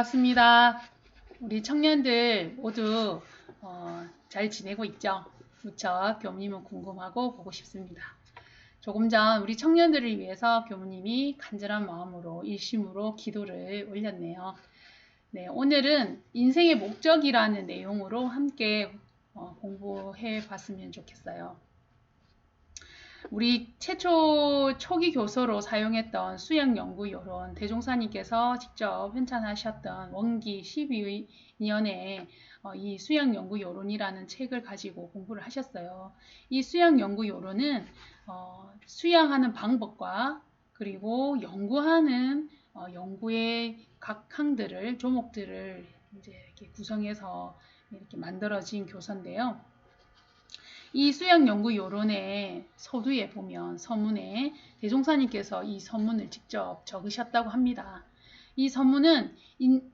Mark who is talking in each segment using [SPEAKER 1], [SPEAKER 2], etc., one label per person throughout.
[SPEAKER 1] 반갑습니다. 우리 청년들 모두 잘 지내고 있죠? 무척 교무님은 궁금하고 보고 싶습니다. 조금 전 우리 청년들을 위해서 교무님이 간절한 마음으로 일심으로 기도를 올렸네요. 네, 오늘은 인생의 목적이라는 내용으로 함께 공부해 봤으면 좋겠어요. 우리 최초 초기 교서로 사용했던 수양연구요론, 대종사님께서 직접 편찬하셨던 원기 12년에 이 수양연구요론이라는 책을 가지고 공부를 하셨어요. 이 수양연구요론은 수양하는 방법과 그리고 연구하는 연구의 각 항들을, 조목들을 이제 이렇게 구성해서 이렇게 만들어진 교서인데요. 이 수양연구요론의 서두에 보면 서문에 대종사님께서 이 서문을 직접 적으셨다고 합니다. 이 서문은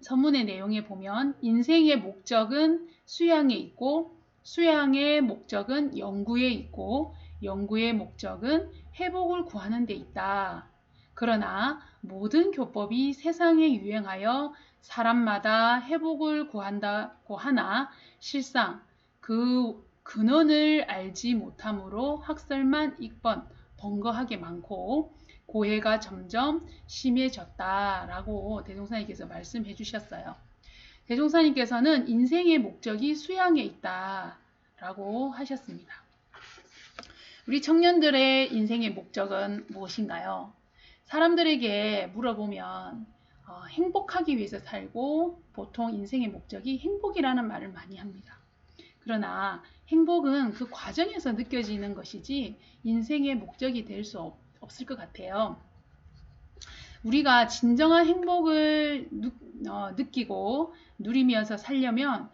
[SPEAKER 1] 서문의 내용에 보면 인생의 목적은 수양에 있고 수양의 목적은 연구에 있고 연구의 목적은 회복을 구하는 데 있다. 그러나 모든 교법이 세상에 유행하여 사람마다 회복을 구한다고 하나 실상 그 근원을 알지 못함으로 학설만 익번 번거하게 많고 고해가 점점 심해졌다라고 대종사님께서 말씀해 주셨어요. 대종사님께서는 인생의 목적이 수양에 있다라고 하셨습니다. 우리 청년들의 인생의 목적은 무엇인가요? 사람들에게 물어보면 행복하기 위해서 살고 보통 인생의 목적이 행복이라는 말을 많이 합니다. 그러나 행복은 그 과정에서 느껴지는 것이지 인생의 목적이 될 수 없을 것 같아요. 우리가 진정한 행복을 느끼고 누리면서 살려면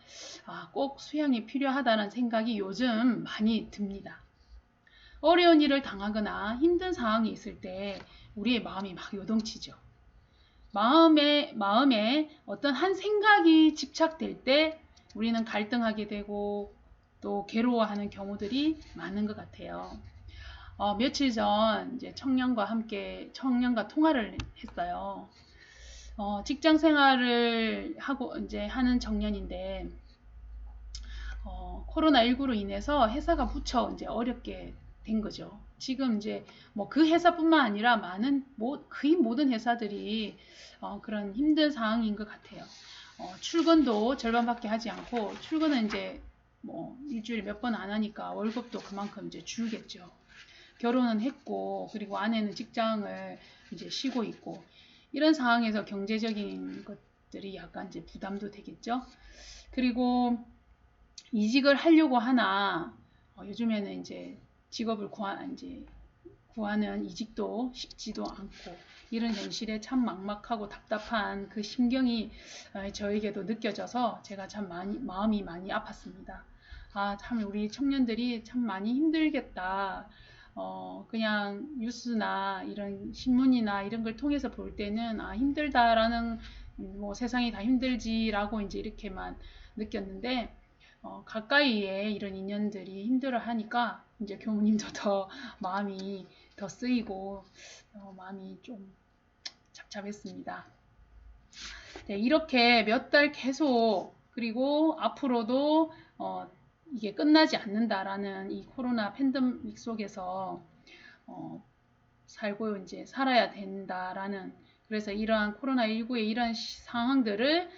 [SPEAKER 1] 꼭 수양이 필요하다는 생각이 요즘 많이 듭니다. 어려운 일을 당하거나 힘든 상황이 있을 때 우리의 마음이 막 요동치죠. 마음에 어떤 한 생각이 집착될 때 우리는 갈등하게 되고 또 괴로워하는 경우들이 많은 것 같아요. 며칠 전 이제 청년과 통화를 했어요. 직장 생활을 하고 이제 하는 청년인데 코로나19로 인해서 회사가 무척 이제 어렵게 된 거죠. 지금 이제 뭐 그 회사뿐만 아니라 거의 모든 회사들이 그런 힘든 상황인 것 같아요. 출근도 절반밖에 하지 않고 출근은 이제 뭐 일주일에 몇 번 안 하니까 월급도 그만큼 이제 줄겠죠. 결혼은 했고 그리고 아내는 직장을 이제 쉬고 있고 이런 상황에서 경제적인 것들이 약간 이제 부담도 되겠죠. 그리고 이직을 하려고 하나 요즘에는 이제 직업을 구하는 이직도 쉽지도 않고 이런 현실에 참 막막하고 답답한 그 심경이 저에게도 느껴져서 제가 참 마음이 많이 아팠습니다. 참 우리 청년들이 참 많이 힘들겠다. 그냥 뉴스나 이런 신문이나 이런 걸 통해서 볼 때는 힘들다라는 뭐 세상이 다 힘들지라고 이제 이렇게만 느꼈는데 가까이에 이런 인연들이 힘들어 하니까 이제 교무님도 더 마음이 더 쓰이고 마음이 좀 잡잡했습니다. 네, 이렇게 몇 달 계속 그리고 앞으로도 이게 끝나지 않는다라는 이 코로나 팬데믹 속에서 살고 이제 살아야 된다라는 그래서 이러한 코로나19의 이러한 상황들을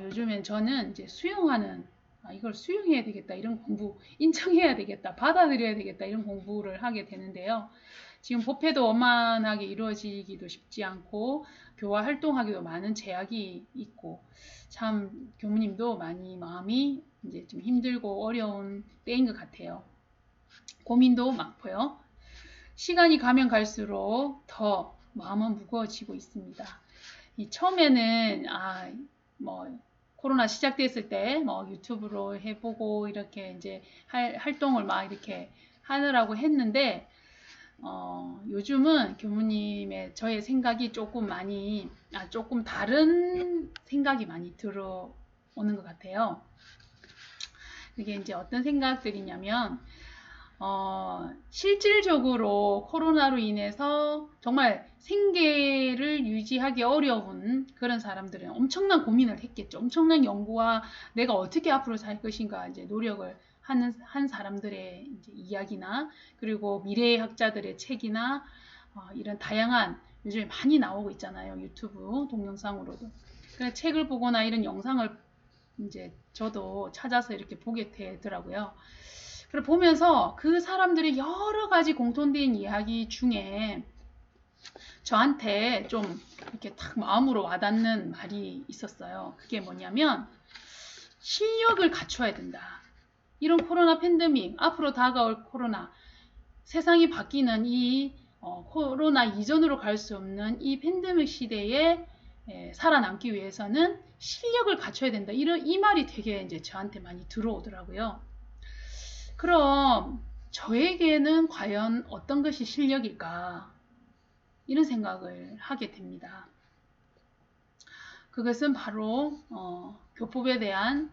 [SPEAKER 1] 요즘엔 저는 이제 수용하는 이걸 수용해야 되겠다 이런 공부 인정해야 되겠다 받아들여야 되겠다 이런 공부를 하게 되는데요. 지금 법회도 원만하게 이루어지기도 쉽지 않고 교화 활동하기도 많은 제약이 있고 참 교무님도 많이 마음이 이제 좀 힘들고 어려운 때인 것 같아요. 고민도 많고요. 시간이 가면 갈수록 더 마음은 무거워지고 있습니다. 처음에는 뭐 코로나 시작됐을 때 뭐 유튜브로 해보고 이렇게 이제 활동을 막 이렇게 하느라고 했는데 요즘은 교무님의 저의 생각이 조금 다른 생각이 많이 들어오는 것 같아요. 이게 이제 어떤 생각들이냐면 실질적으로 코로나로 인해서 정말 생계를 유지하기 어려운 그런 사람들은 엄청난 고민을 했겠죠. 엄청난 연구와 내가 어떻게 앞으로 살 것인가 이제 노력을 한 사람들의 이제 이야기나 그리고 미래학자들의 책이나 이런 다양한 요즘에 많이 나오고 있잖아요. 유튜브 동영상으로도. 그래서 책을 보거나 이런 영상을 이제 저도 찾아서 이렇게 보게 되더라고요. 그걸 보면서 그 사람들의 여러 가지 공통된 이야기 중에 저한테 좀 이렇게 탁 마음으로 와닿는 말이 있었어요. 그게 뭐냐면 실력을 갖춰야 된다. 이런 코로나 팬데믹, 앞으로 다가올 코로나, 세상이 바뀌는 이 코로나 이전으로 갈 수 없는 이 팬데믹 시대에 살아남기 위해서는 실력을 갖춰야 된다. 이 말이 되게 이제 저한테 많이 들어오더라고요. 그럼 저에게는 과연 어떤 것이 실력일까? 이런 생각을 하게 됩니다. 그것은 바로 교법에 대한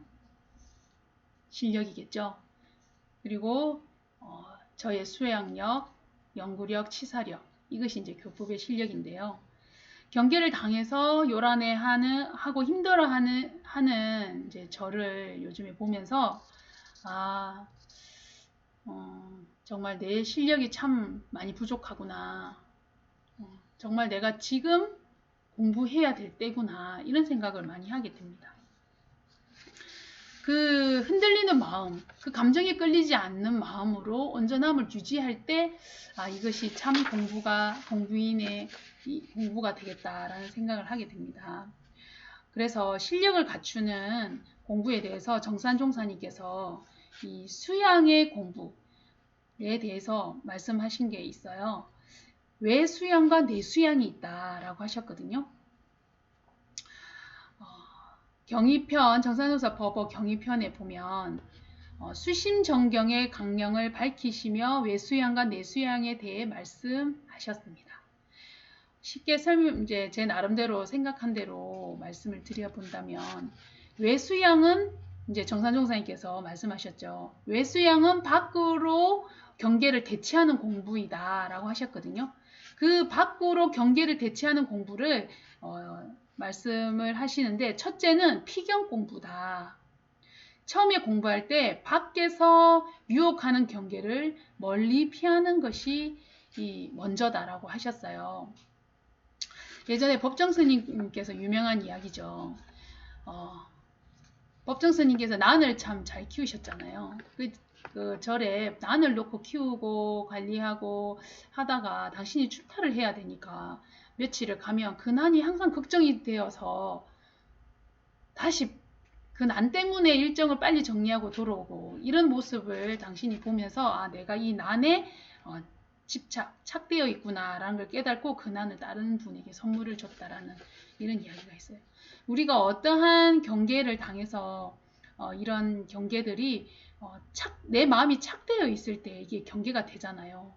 [SPEAKER 1] 실력이겠죠. 그리고 저의 수양력, 연구력, 치사력 이것이 이제 교법의 실력인데요. 경계를 당해서 요란해 하고 힘들어하는 이제 저를 요즘에 보면서 정말 내 실력이 참 많이 부족하구나. 정말 내가 지금 공부해야 될 때구나. 이런 생각을 많이 하게 됩니다. 그 흔들리는 마음, 그 감정에 끌리지 않는 마음으로 온전함을 유지할 때 이것이 참 공부인의 공부가 되겠다라는 생각을 하게 됩니다. 그래서 실력을 갖추는 공부에 대해서 정산종사님께서 이 수양의 공부에 대해서 말씀하신 게 있어요. 외수양과 내수양이 있다라고 하셨거든요. 경위편, 정산조사 법어 경위편에 보면 수심정경의 강령을 밝히시며 외수양과 내수양에 대해 말씀하셨습니다. 쉽게 이제 제 나름대로 생각한 대로 말씀을 드려본다면 외수양은 이제 정산종사님께서 말씀하셨죠. 외수양은 밖으로 경계를 대치하는 공부이다 라고 하셨거든요. 그 밖으로 경계를 대치하는 공부를 말씀을 하시는데 첫째는 피경 공부다. 처음에 공부할 때 밖에서 유혹하는 경계를 멀리 피하는 것이 먼저다라고 하셨어요. 예전에 법정스님께서 유명한 이야기죠. 법정스님께서 난을 참 잘 키우셨잖아요. 그 절에 난을 놓고 키우고 관리하고 하다가 당신이 출타를 해야 되니까 며칠을 가면 그 난이 항상 걱정이 되어서 다시 그 난 때문에 일정을 빨리 정리하고 돌아오고 이런 모습을 당신이 보면서 내가 이 난에 착되어 있구나 라는 걸 깨닫고 그 난을 다른 분에게 선물을 줬다라는 이런 이야기가 있어요. 우리가 어떠한 경계를 당해서 이런 경계들이 내 마음이 착되어 있을 때 이게 경계가 되잖아요.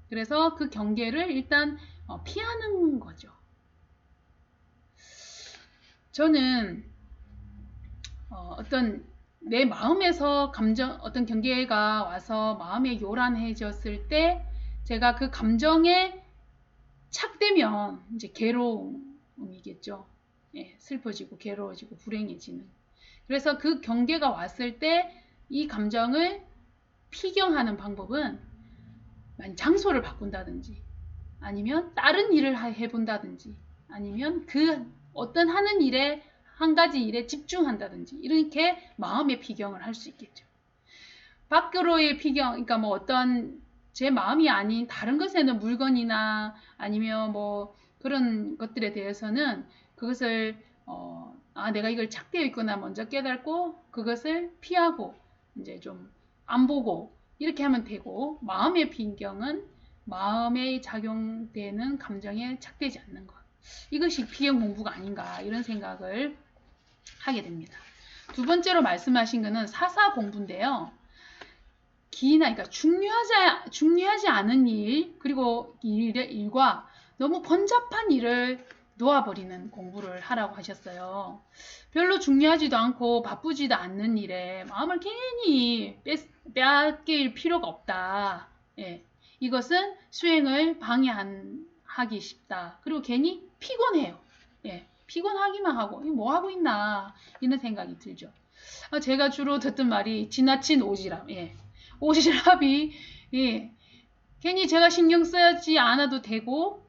[SPEAKER 1] 그래서 그 경계를 일단 피하는 거죠. 저는 어떤 내 마음에서 어떤 경계가 와서 마음에 요란해졌을 때 제가 그 감정에 착되면 이제 괴로움이겠죠. 슬퍼지고 괴로워지고 불행해지는. 그래서 그 경계가 왔을 때 이 감정을 피경하는 방법은 장소를 바꾼다든지 아니면 다른 일을 해본다든지 아니면 그 어떤 하는 일에 한 가지 일에 집중한다든지 이렇게 마음의 피경을 할 수 있겠죠. 밖으로의 피경, 그러니까 뭐 어떤 제 마음이 아닌 다른 것에는 물건이나 아니면 뭐 그런 것들에 대해서는 그것을 내가 이걸 착되어 있구나 먼저 깨닫고 그것을 피하고 이제 좀 안 보고 이렇게 하면 되고 마음의 피경은 마음에 작용되는 감정에 착되지 않는 것. 이것이 피경 공부가 아닌가 이런 생각을 하게 됩니다. 두 번째로 말씀하신 것은 사사 공부인데요. 그러니까 중요하지 않은 일 그리고 일과 너무 번잡한 일을 놓아버리는 공부를 하라고 하셨어요. 별로 중요하지도 않고 바쁘지도 않는 일에 마음을 괜히 빼앗길 필요가 없다. 예. 이것은 수행을 방해하기 쉽다. 그리고 괜히 피곤해요. 예. 피곤하기만 하고 뭐 하고 있나 이런 생각이 들죠. 제가 주로 듣던 말이 지나친 오지랖. 예. 오지랖이 예. 괜히 제가 신경 쓰지 않아도 되고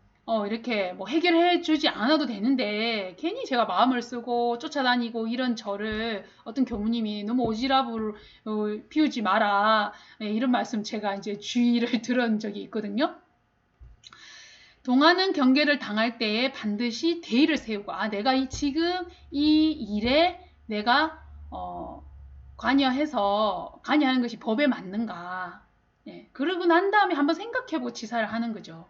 [SPEAKER 1] 이렇게 뭐 해결해 주지 않아도 되는데 괜히 제가 마음을 쓰고 쫓아다니고 이런 저를 어떤 교무님이 너무 오지랖을 피우지 마라. 예, 이런 말씀 제가 이제 주의를 들은 적이 있거든요. 동하는 경계를 당할 때에 반드시 대의를 세우고 내가 지금 이 일에 내가 관여하는 것이 법에 맞는가. 예, 그러고 난 다음에 한번 생각해보고 지사를 하는 거죠.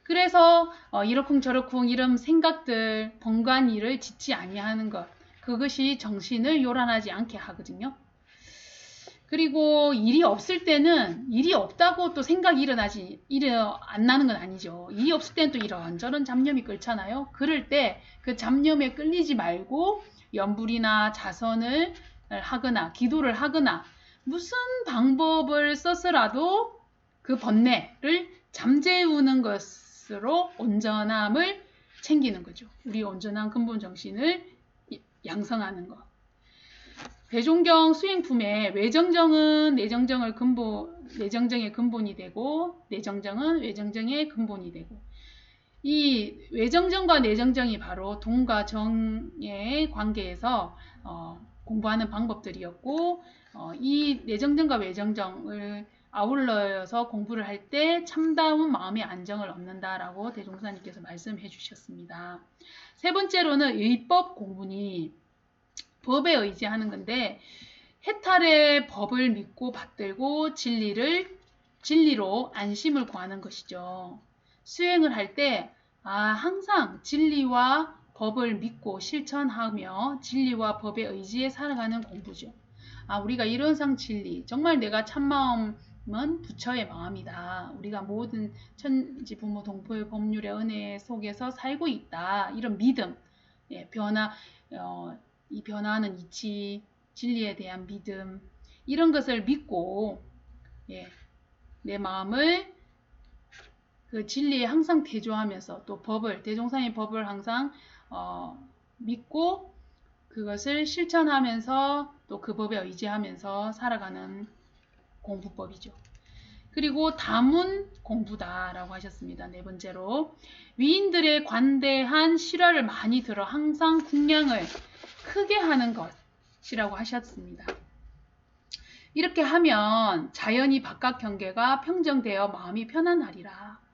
[SPEAKER 1] 그래서 이러쿵저러쿵 이런 생각들, 번거한 일을 짓지 아니하는 것, 그것이 정신을 요란하지 않게 하거든요. 그리고 일이 없을 때는 일이 없다고 또 생각이 안 나는 건 아니죠. 일이 없을 때는 또 이런저런 잡념이 끓잖아요. 그럴 때 그 잡념에 끌리지 말고 염불이나 자선을 하거나 기도를 하거나 무슨 방법을 써서라도 그 번뇌를 잠재우는 것으로 온전함을 챙기는 거죠. 우리 온전한 근본 정신을 양성하는 것. 대종경 수행품에 외정정은 내정정의 근본이 되고 내정정은 외정정의 근본이 되고 이 외정정과 내정정이 바로 동과 정의 관계에서 공부하는 방법들이었고 이 내정정과 외정정을 아울러서 공부를 할 때 참다운 마음의 안정을 얻는다라고 대종사님께서 말씀해 주셨습니다. 세 번째로는 의법 공부니 법에 의지하는 건데 해탈의 법을 믿고 받들고 진리로 안심을 구하는 것이죠. 수행을 할 때 항상 진리와 법을 믿고 실천하며 진리와 법에 의지해 살아가는 공부죠. 우리가 이런상 진리, 정말 내가 참마음은 부처의 마음이다. 우리가 모든 천지 부모 동포의 법률의 은혜 속에서 살고 있다. 이런 믿음, 예, 이 변화하는 이치, 진리에 대한 믿음, 이런 것을 믿고 예, 내 마음을 그 진리에 항상 대조하면서 또 대종사의 법을 항상 믿고 그것을 실천하면서 또 그 법에 의지하면서 살아가는 공부법이죠. 그리고 다문 공부다라고 하셨습니다. 네 번째로 위인들의 관대한 실화를 많이 들어 항상 궁량을 크게 하는 것이라고 하셨습니다. 이렇게 하면 자연히 바깥 경계가 평정되어 마음이 편안하리라.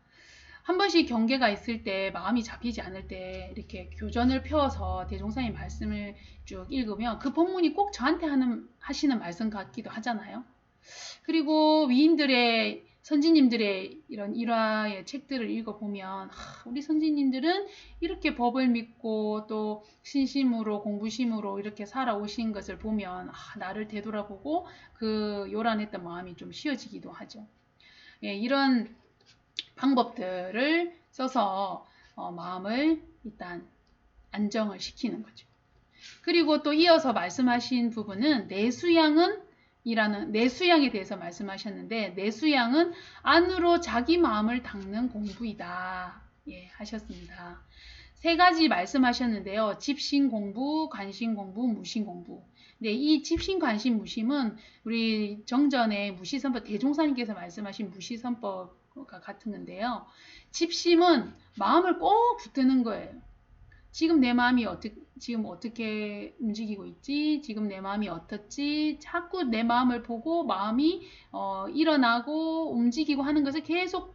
[SPEAKER 1] 한 번씩 경계가 있을 때 마음이 잡히지 않을 때 이렇게 교전을 펴서 대종사님 말씀을 쭉 읽으면 그 본문이 꼭 저한테 하시는 말씀 같기도 하잖아요. 그리고 선지님들의 이런 일화의 책들을 읽어보면 우리 선지님들은 이렇게 법을 믿고 또 신심으로 공부심으로 이렇게 살아오신 것을 보면 나를 되돌아보고 그 요란했던 마음이 좀 쉬어지기도 하죠. 예, 이런 방법들을 써서 마음을 일단 안정을 시키는 거죠. 그리고 또 이어서 말씀하신 부분은 내수양에 대해서 말씀하셨는데 내수양은 안으로 자기 마음을 닦는 공부이다. 예, 하셨습니다. 세 가지 말씀하셨는데요. 집신 공부, 관심 공부, 무심 공부. 네, 이 집신, 관심, 무심은 우리 정전의 무시선법 대종사님께서 말씀하신 무시선법과 같은 건데요. 집심은 마음을 꼭 붙드는 거예요. 지금 내 마음이 지금 어떻게 움직이고 있지? 지금 내 마음이 어떻지? 자꾸 내 마음을 보고 마음이 일어나고 움직이고 하는 것을 계속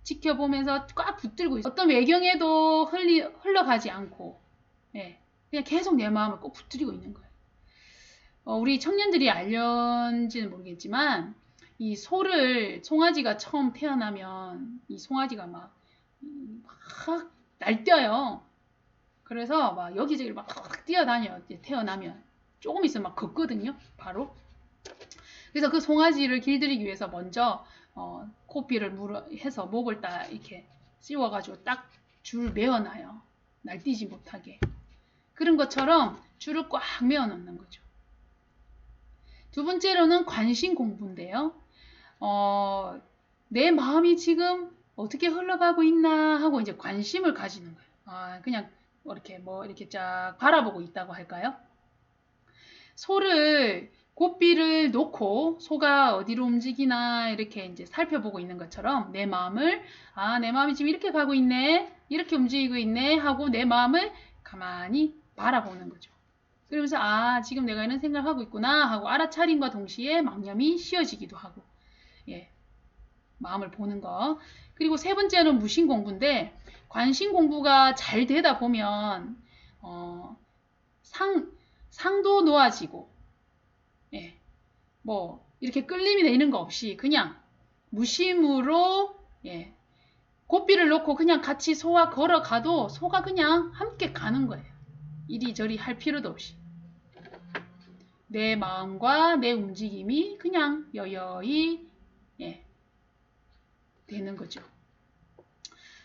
[SPEAKER 1] 지켜보면서 꽉 붙들고 있어요. 어떤 외경에도 흘러가지 않고 예, 그냥 계속 내 마음을 꼭 붙들고 있는 거예요. 우리 청년들이 알는지는 모르겠지만 이 송아지가 처음 태어나면 이 송아지가 막 날뛰어요. 그래서 막 여기저기 막 뛰어다녀요. 태어나면 조금 있으면 막 걷거든요. 바로. 그래서 그 송아지를 길들이기 위해서 먼저 코피를 해서 목을 딱 이렇게 씌워가지고 딱 줄 메어놔요. 날뛰지 못하게. 그런 것처럼 줄을 꽉 메워 놓는 거죠. 두 번째로는 관심 공부인데요. 내 마음이 지금 어떻게 흘러가고 있나 하고 이제 관심을 가지는 거예요. 그냥 이렇게 쫙 바라보고 있다고 할까요? 소를 고삐를 놓고 소가 어디로 움직이나 이렇게 이제 살펴보고 있는 것처럼 내 마음을 내 마음이 지금 이렇게 가고 있네, 이렇게 움직이고 있네 하고 내 마음을 가만히 바라보는 거죠. 그러면서 지금 내가 이런 생각을 하고 있구나 하고 알아차림과 동시에 망념이 쉬어지기도 하고, 예, 마음을 보는 거. 그리고 세 번째는 무심 공부인데, 관심 공부가 잘 되다 보면 상도 놓아지고, 예, 이렇게 끌림이 내는 거 없이 그냥 무심으로, 예, 고삐를 놓고 그냥 같이 소와 걸어가도 소가 그냥 함께 가는 거예요. 이리저리 할 필요도 없이. 내 마음과 내 움직임이 그냥 여여히, 예, 되는 거죠.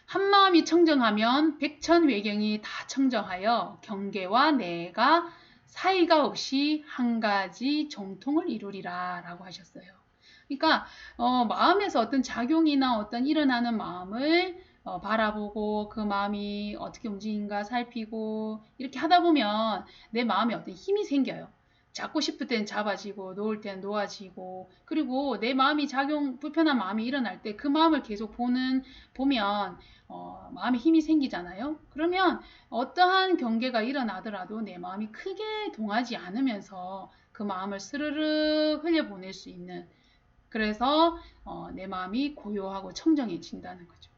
[SPEAKER 1] 한 마음이 청정하면 백천외경이 다 청정하여 경계와 내가 사이가 없이 한 가지 정통을 이루리라 라고 하셨어요. 그러니까 마음에서 어떤 작용이나 어떤 일어나는 마음을 바라보고 그 마음이 어떻게 움직이는가 살피고 이렇게 하다 보면 내 마음에 어떤 힘이 생겨요. 잡고 싶을 땐 잡아지고 놓을 땐 놓아지고, 그리고 내 마음이 불편한 마음이 일어날 때 그 마음을 계속 보면 마음에 힘이 생기잖아요. 그러면 어떠한 경계가 일어나더라도 내 마음이 크게 동하지 않으면서 그 마음을 스르르 흘려보낼 수 있는, 그래서 내 마음이 고요하고 청정해진다는 거죠.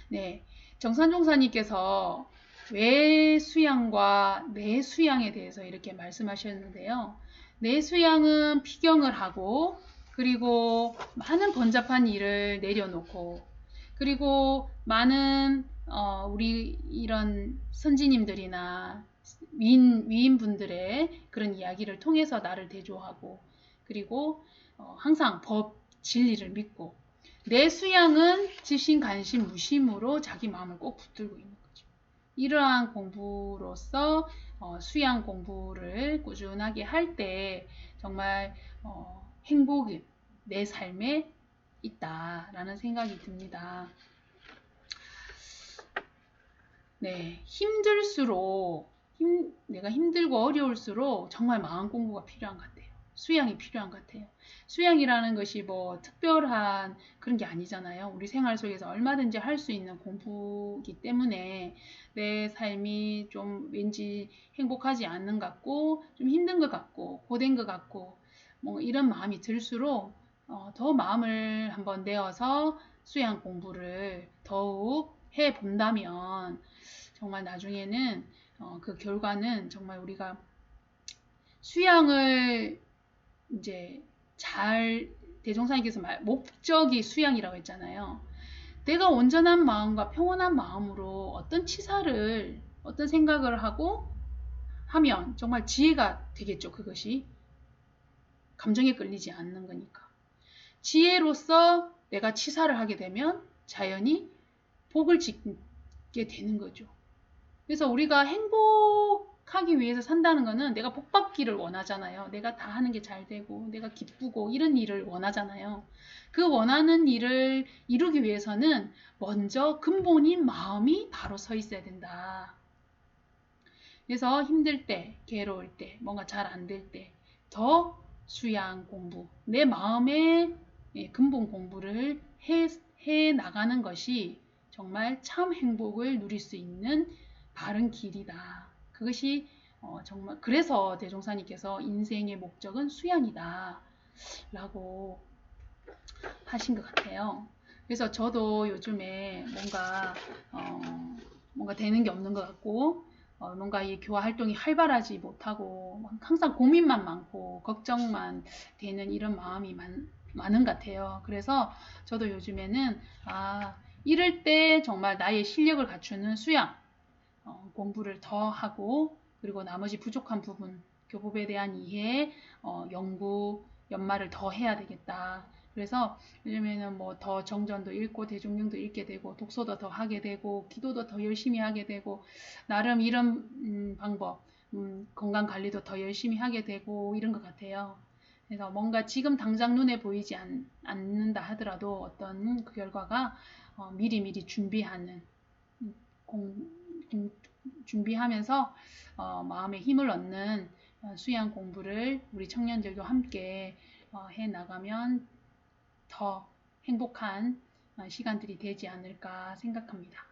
[SPEAKER 1] 네, 정산종사님께서 외수양과 내수양에 대해서 이렇게 말씀하셨는데요. 내수양은 피경을 하고, 그리고 많은 번잡한 일을 내려놓고, 그리고 많은 우리 이런 선지님들이나 위인분들의 그런 이야기를 통해서 나를 대조하고, 그리고 항상 법, 진리를 믿고, 내수양은 지신, 간심, 무심으로 자기 마음을 꼭 붙들고 있는 거죠. 이러한 공부로서 수양 공부를 꾸준하게 할 때 정말 행복이 내 삶에 있다라는 생각이 듭니다. 네, 내가 힘들고 어려울수록 정말 마음 공부가 필요한 것 같아요. 수양이 필요한 것 같아요. 수양이라는 것이 특별한 그런 게 아니잖아요. 우리 생활 속에서 얼마든지 할 수 있는 공부이기 때문에 내 삶이 좀 왠지 행복하지 않는 것 같고, 좀 힘든 것 같고, 고된 것 같고, 이런 마음이 들수록 더 마음을 한번 내어서 수양 공부를 더욱 해 본다면 정말 나중에는 그 결과는 정말 우리가 수양을 이제 대종사님께서 목적이 수양이라고 했잖아요. 내가 온전한 마음과 평온한 마음으로 어떤 생각을 하면 정말 지혜가 되겠죠. 그것이 감정에 끌리지 않는 거니까. 지혜로서 내가 치사를 하게 되면 자연히 복을 짓게 되는 거죠. 그래서 우리가 행복하기 위해서 산다는 거는 내가 복 받기를 원하잖아요. 내가 다 하는 게 잘 되고 내가 기쁘고 이런 일을 원하잖아요. 그 원하는 일을 이루기 위해서는 먼저 근본인 마음이 바로 서 있어야 된다. 그래서 힘들 때, 괴로울 때, 뭔가 잘 안 될 때 더 수양 공부, 내 마음의 근본 공부를 해 나가는 것이 정말 참 행복을 누릴 수 있는 바른 길이다. 그것이 정말 그래서 대종사님께서 인생의 목적은 수양이다 라고 하신 것 같아요. 그래서 저도 요즘에 뭔가 되는 게 없는 것 같고 뭔가 이 교화 활동이 활발하지 못하고 항상 고민만 많고 걱정만 되는 이런 마음이 많은 것 같아요. 그래서 저도 요즘에는 이럴 때 정말 나의 실력을 갖추는 수양 공부를 더 하고, 그리고 나머지 부족한 부분 교법에 대한 이해, 연구, 연마를 더 해야 되겠다. 그래서 요즘에는 뭐 더 정전도 읽고 대중경도 읽게 되고 독서도 더 하게 되고 기도도 더 열심히 하게 되고 나름 이런 방법, 건강 관리도 더 열심히 하게 되고 이런 것 같아요. 그래서 뭔가 지금 당장 눈에 보이지 않는다 하더라도 어떤 그 결과가 미리미리 준비하는 공, 공- 준비하면서 마음에 힘을 얻는 수양 공부를 우리 청년들도 함께 해 나가면 더 행복한 시간들이 되지 않을까 생각합니다.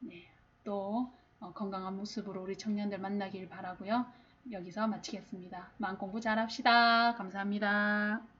[SPEAKER 1] 네, 또 건강한 모습으로 우리 청년들 만나길 바라고요. 여기서 마치겠습니다. 마음 공부 잘합시다. 감사합니다.